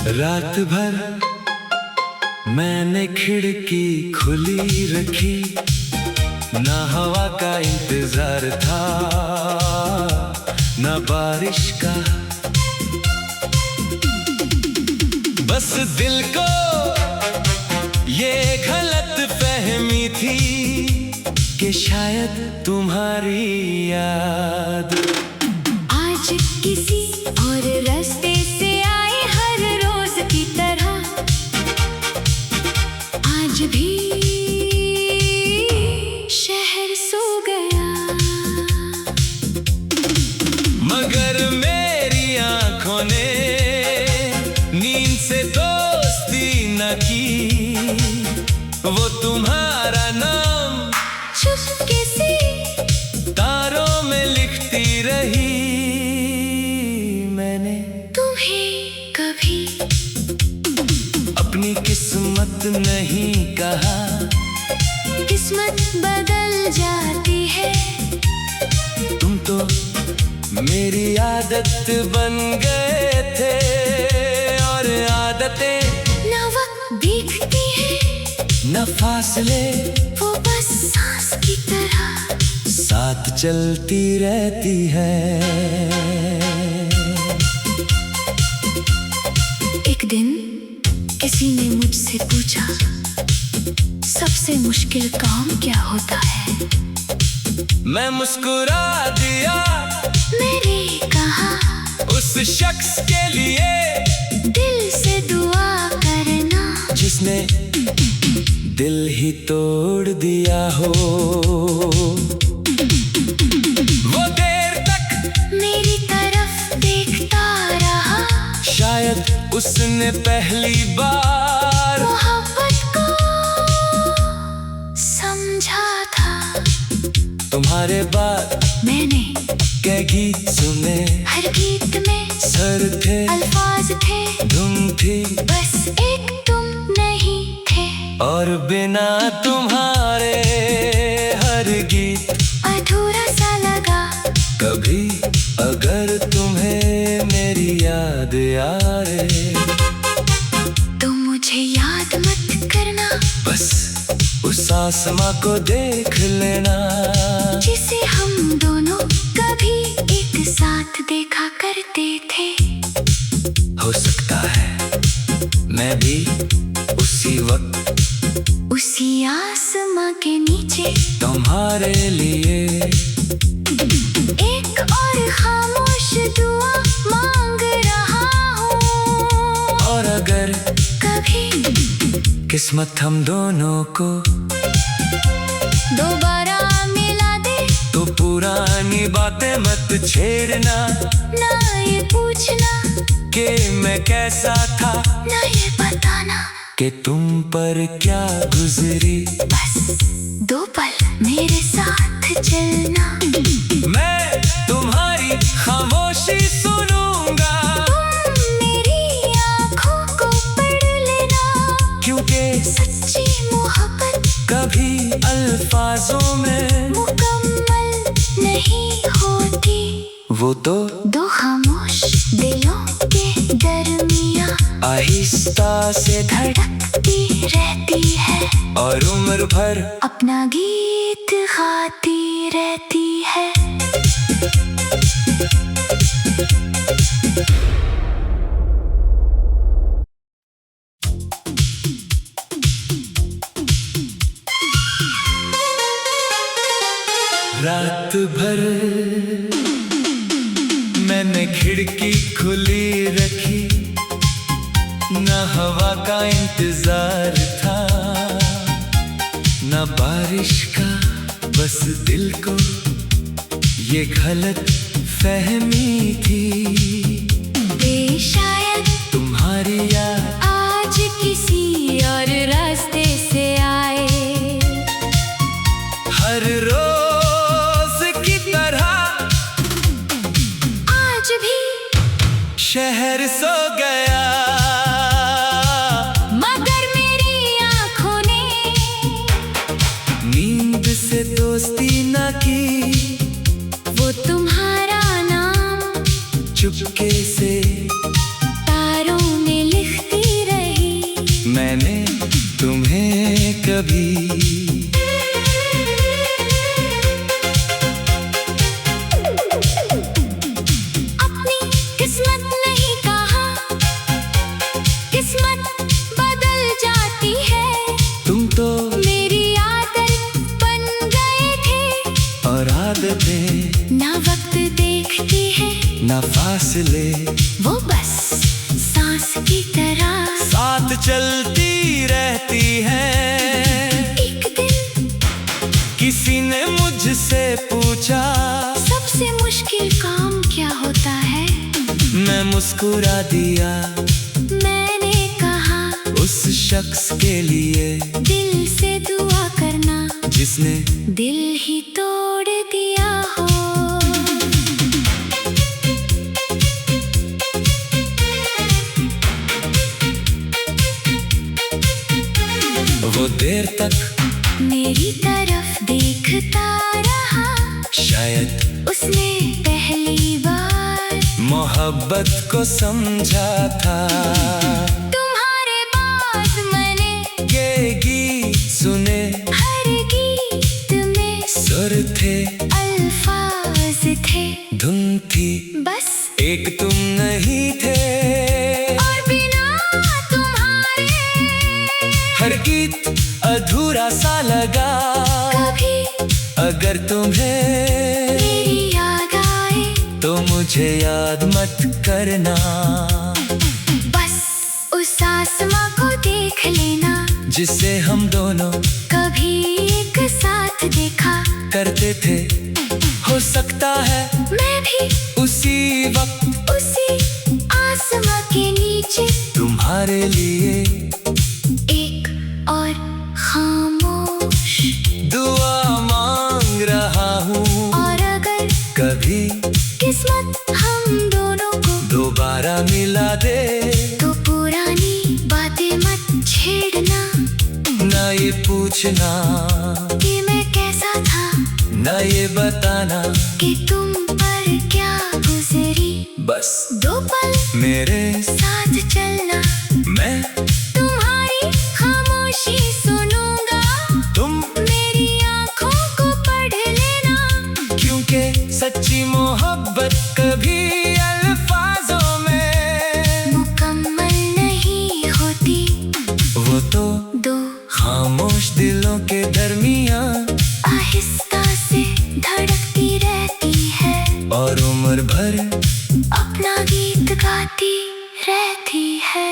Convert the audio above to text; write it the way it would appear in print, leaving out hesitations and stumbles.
रात भर मैंने खिड़की खुली रखी, ना हवा का इंतजार था ना बारिश का। बस दिल को ये गलत फहमी थी कि शायद तुम्हारी याद आज किसी और रास्ते से आए, हर रोज की तरह आज भी शहर सो गया। मगर मेरी आंखों ने नींद से दोस्ती न की, वो तुम्हारा नाम चुपके से तारों में लिखती रही। मैंने तुम्हें कभी अपनी किस्मत नहीं कहा, किस्मत बदल जाती है। तुम तो मेरी आदत बन गए थे, और आदतें न वक्त दिखती है न फासले, वो बस सांस की तरह साथ चलती रहती है। एक दिन किसी ने मुझसे पूछा, सबसे मुश्किल काम क्या होता है? मैं मुस्कुरा दिया, मैंने कहा उस शख्स के लिए दिल से दुआ करना, जिसने दिल ही तोड़ दिया हो। वो देर तक मेरी तरफ देखता रहा, शायद उसने पहली बार मोहब्बत को समझा था। तुम्हारे बाद मैंने के गीत सुने, हर गीत में सर थे अल्फाज थे, धुन थी, बस एक तुम नहीं थे। और बिना तुम्हारे हर गीत अधूरा सा लगा। कभी अगर तुम्हें मेरी याद आए तो मुझे याद मत करना, बस उस आसमां को देख लेना, जिसे हम दोनों कभी एक साथ देखा करते थे। हो सकता है मैं भी उसी वक्त उसी आसमां के नीचे तुम्हारे लिए एक और खामोश दुआ मांग रहा हूँ। और अगर कभी किस्मत हम दोनों को दोबारा मिला दे, तो पुरानी बातें मत छेड़ना, ना ये पूछना कि मैं कैसा था, ना ये बताना कि तुम पर क्या गुजरी। बस 2 पल मेरे साथ चलना। मैं तुम्हारी खामोशी सुनूंगा, तुम मेरी आँखों को पढ़ लेना, क्योंकि सच्ची मोहब्बत कभी अल्फाजों में मुकम्मल नहीं होती। वो तो 2 खामोश दिलों के दरमियाँ आहिस्ता से धड़कती रहती है, और उम्र भर अपना गीत गाती रहती है। रात भर मैंने खिड़की खुली रखी, ना हवा का इंतजार था ना बारिश का, बस दिल को ये गलत फहमी थी वे शायद तुम्हारी याद आज किसी और रास्ते से आए, हर रोज की तरह आज भी शहर सो गया। मगर मेरी आँखों ने नींद से दोस्ती न की, वो तुम्हारा नाम चुपके से तारों में लिख फासले वो बस सांस की तरह साथ चलती रहती है। एक दिन किसी ने मुझसे पूछा सबसे मुश्किल काम क्या होता है। मैं मुस्कुरा दिया। मैंने कहा उस शख्स के लिए दिल से दुआ करना जिसने दिल ही तोड़ दिया हो। वो देर तक मेरी तरफ देखता रहा। शायद उसने पहली बार मोहब्बत को समझा था। तुम्हारे पास मैंने ये गीत सुने, हर गीत में सुर थे, अल्फाज थे, धुन थी, बस एक तुम नहीं थे। और बिना तुम्हारे हर गीत अधूरा सा लगा। कभी अगर तुम्हें मेरी याद आए तो मुझे याद मत करना। बस उस आसमां को देख लेना जिसे हम दोनों कभी एक साथ देखा करते थे। हो सकता है मैं भी उसी वक्त उसी आसमां के नीचे तुम्हारे लिए एक और खामोश दुआ मांग रहा हूँ। और अगर कभी किस्मत हम दोनों को दोबारा मिला दे तो पुरानी बातें मत छेड़ना। ना ये पूछना कि मैं कैसा था, ना ये बताना कि तुम पर क्या गुजरी। बस दो पल मेरे साथ चलना, मैं तुम्हारी खामोशी सुनूंगा। तुम मेरी आंखों को पढ़ लेना, क्योंकि सच्ची मोहब्बत कभी अल्फाजों में मुकम्मल नहीं होती। वो तो दो खामोश दिलों के दरमियां आहिस्ता से धड़कती रहती है और उम्र भर अपना गीत गाती रहती है।